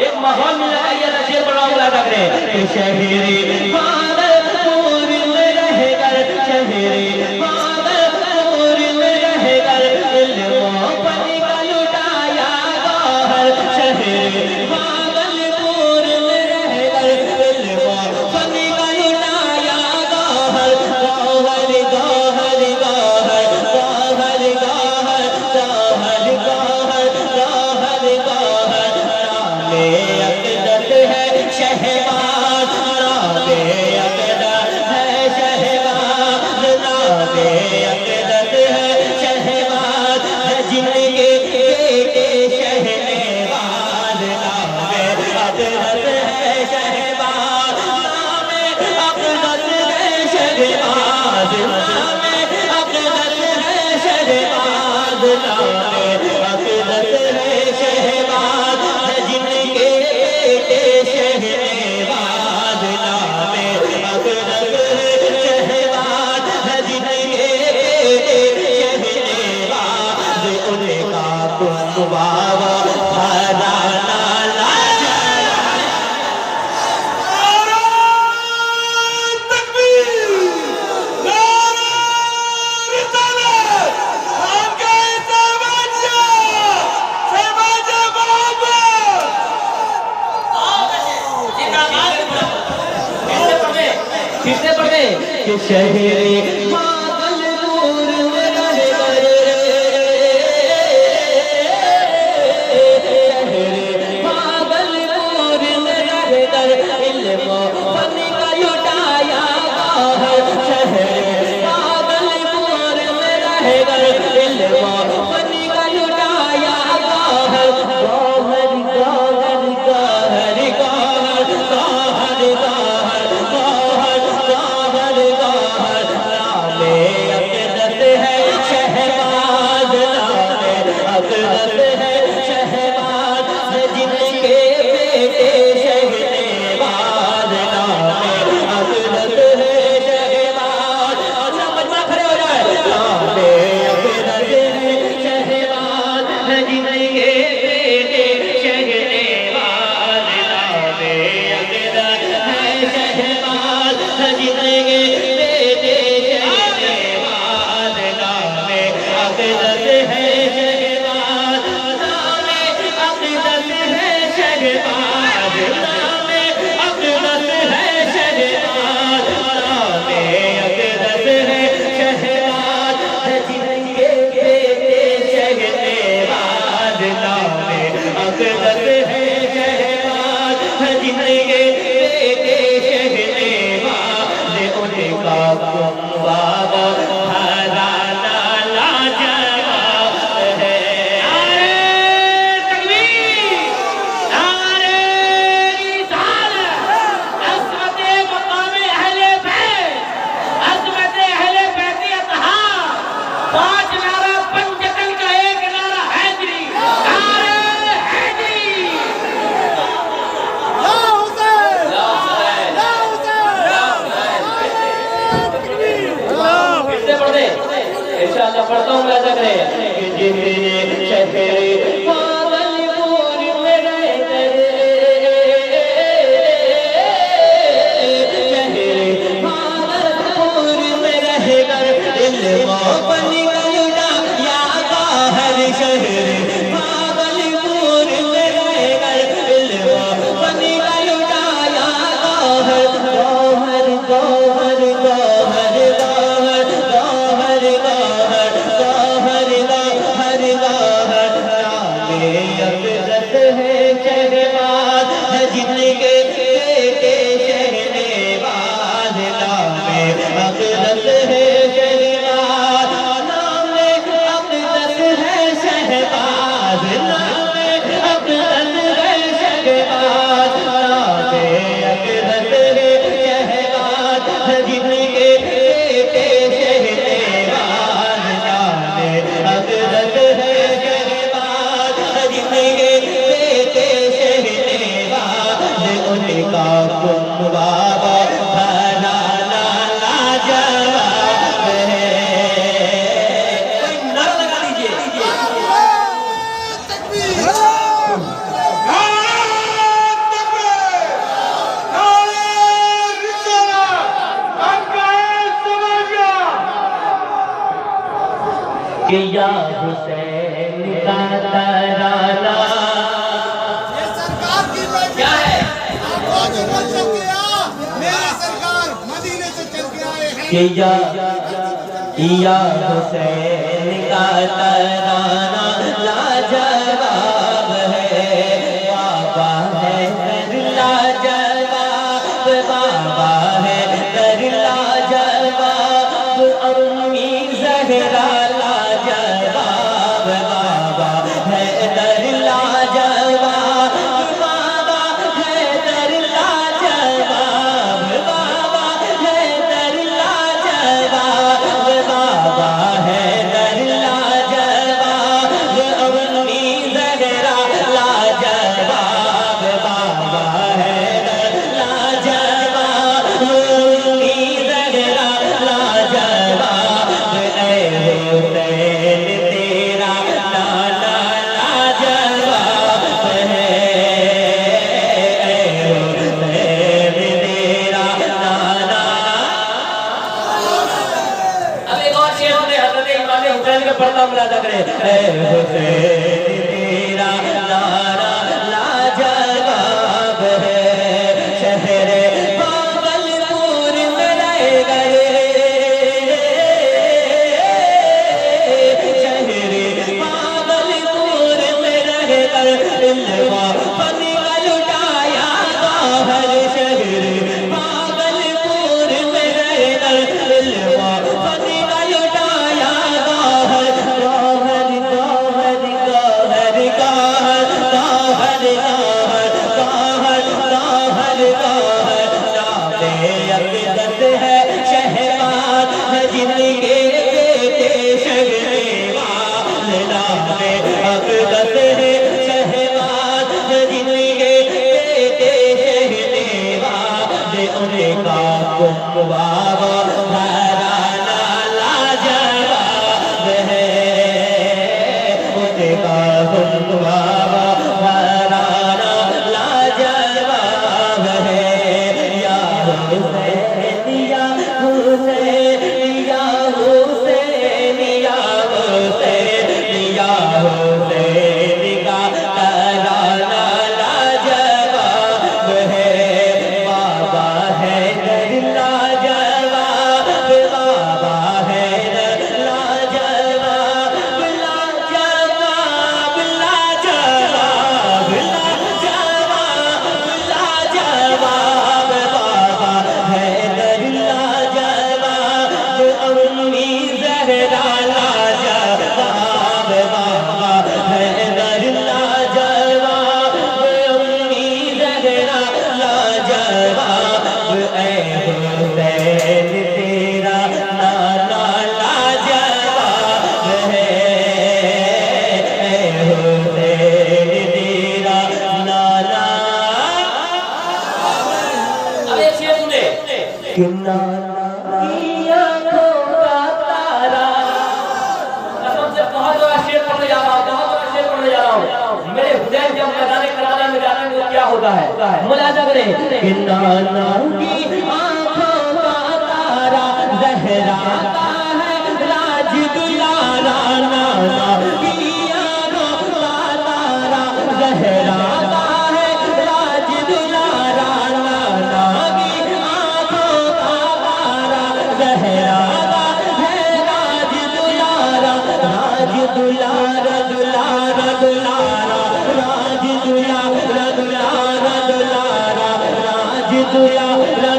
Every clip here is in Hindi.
एक माहौल मिल रहा है, ये नशीर बड़ा बुला लग रहे हैं शहरी भागलपुर में रहेगा, शहरी भागलपुर में रहेगा, इल्मो पनी का लुटाया गौहर, शहरी भागलपुर में रहेगा, इल्मो पनी का लुटाया गौहर, गौहर गौहर गौहर गौहर गौहर गौहर गौहर गौहर गौहर नामे अक़दस है शहबाज, नामे अक़दस है शहबाज, नामे अक़दस है शहबाज, जिनके बेटे शहबाज, नामे अक़दस है शहबाज, नामे अक़दस है शहबाज, नामे अक़दस है शहबाज, नामे अक़दस है शहबाज, जिनके बेटे शहबाज, नामे अक़दस है शहबाज, जिनके बेटे शहबाज, उनका कुंवावा भरा नाला किसने पढ़े कि शहरी भागलपुर में रहेगा, शहरी भागलपुर में रहेगा, इल्मो फनी का लुटाया गौहर, शहरी भागलपुर में रहेगा, इल्मो फनी का लुटाया गौहर, गौहर गौहर गौहर गौहर गौहर गौहर गौहर गौहर गौहर नामे अक़दस है शहबाज, नामे अक़दस है शहबाज, जिनके बेटे शहबाज, नामे अक़दस है शहबाज, मजमा खड़े हो जाए, नामे अक़दस है शहबाज, जिनके बेटे शहबाज, नामे अक़दस है शहबाज, जिनके बेटे शहबाज, नामे अक़दस है शहबाज, नामे अक़दस है शहबाज, नामे अक़दस है शहबाज, नामे अक़दस है शहबाज, जिनके बेटे शहबाज, नामे अक़दस है शहबाज, जिनके बेटे शहबाज, उनका कुंवावा भरा नाला जवाब है। नारे तकबीर, नारे रिसालत, अज़मते मक़ामे अहले बैत, अज़मते अहले बैत अतहार, 5 नारा पंचतन का एक नारा हैदरी, नारे हैदरी। किसने पढ़े? इंशाअल्लाह पढ़ता हूँ, मुलाज़ा करें कि जिन्हें शहरी भागलपुर में रहकर, शहरी भागलपुर में रहकर, इल्मो फनी का लुटाया गौहर, शहरी भागलपुर में रहकर, इल्मो फनी का लुटाया गौहर, गौहर गौहर गौहर गौहर गौहर गौहर गौहर गौहर गौहर नामे अक़दस है शहबाज, जिनके बेटे शहबाज, नामे अक़दस है शहबाज, कि या हुसैन का तराना। ये सरकार की क्या है? आपको जो बोल सकते हैं, मेरे सरकार मदीने से चल के आए हैं कि या हुसैन का तराना लाजवाब है, बाबा है कर लाजवाब, बाबा है कर लाजवाब, अम्मी ज़हरा लाजवाब, बाबा है कर लाजवाब, बाबा है कर लाजवाब, बाबा है कर लाजवाब, बाबा है कर लाजवाब, अम्मी ज़हरा लाजवाब, बाबा है कर लाजवाब, अम्मी ज़हरा लाजवाब, ऐ हुसैन तेरा नाना लाजवाब है, ऐ हुसैन तेरा नाना। अब एक और शेर हमने हज़रत इमाम हुसैन के पढ़ता मुलाजा करें, ऐ हुसैन तेरा नारा लाजवाब है, शहरे भागलपुर में रह गए, शहरे भागलपुर में रह कर इल्मा फनी का लुटाया बाहर, शहरे भागलपुर में रह कर इल्मा फनी का लुटाया बाहर, गाहर गाहर गाहर गाहर गाहर गाहर गाहर गाहर नाते अक़दस है शहबाज है जिनके बेटे शहरेवाल, नाते अक़दस है शहबाज है जिनके बेटे शहरेवाल, उनका कुंवावा घराना लाजवाब है, उनका कुंवावा घराना लाजवाब है, या हुसैन या हुसैन या हुसैन या हुसैन या हुसैन का तराना लाजवाब है, बाबा है कर लाजवाब, बाबा है कर लाजवाब, लाजवाब लाजवाब लाजवाब लाजवाब, बाबा है कर लाजवाब, अम्मी ज़हरा लाजवाब, बाबा है कर लाजवाब, अम्मी ज़हरा लाजवाब, ऐ हुसैन तेरा नाना लाजवाब है, ऐ हुसैन तेरा नाना। अब एक शेर सुने कि नाना की आँखों का तारा, कसम से बहुत बड़ा शेर पढ़ने जा रहा हूँ, बहुत बड़ा शेर पढ़ने जा रहा हूँ। मेरे हुसैन जब मैदान करबला में जाते हैं तो क्या होता है, मुलाजा करें कि नाना की आँखों का तारा लहराता है राज दुलारा, नाना की आँखों का तारा लहराता है राज दुलारा, नाना की आँखों का तारा लहराता है राज दुलारा, राज दुलारा दुलारा दुलारा, राज दुलारा दुलारा दुलारा, राज दुलारा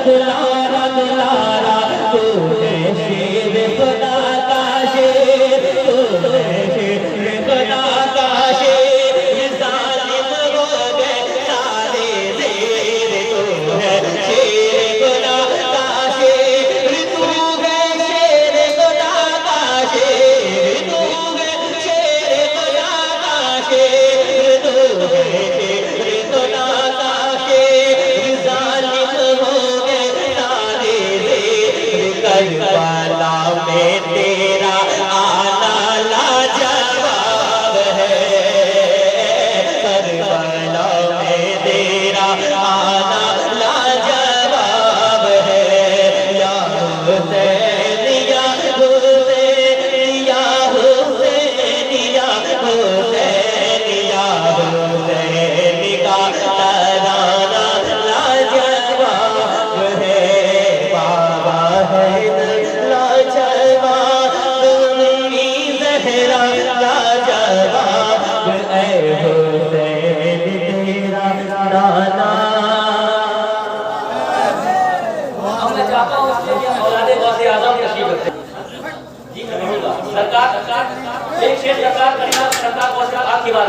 सरकार का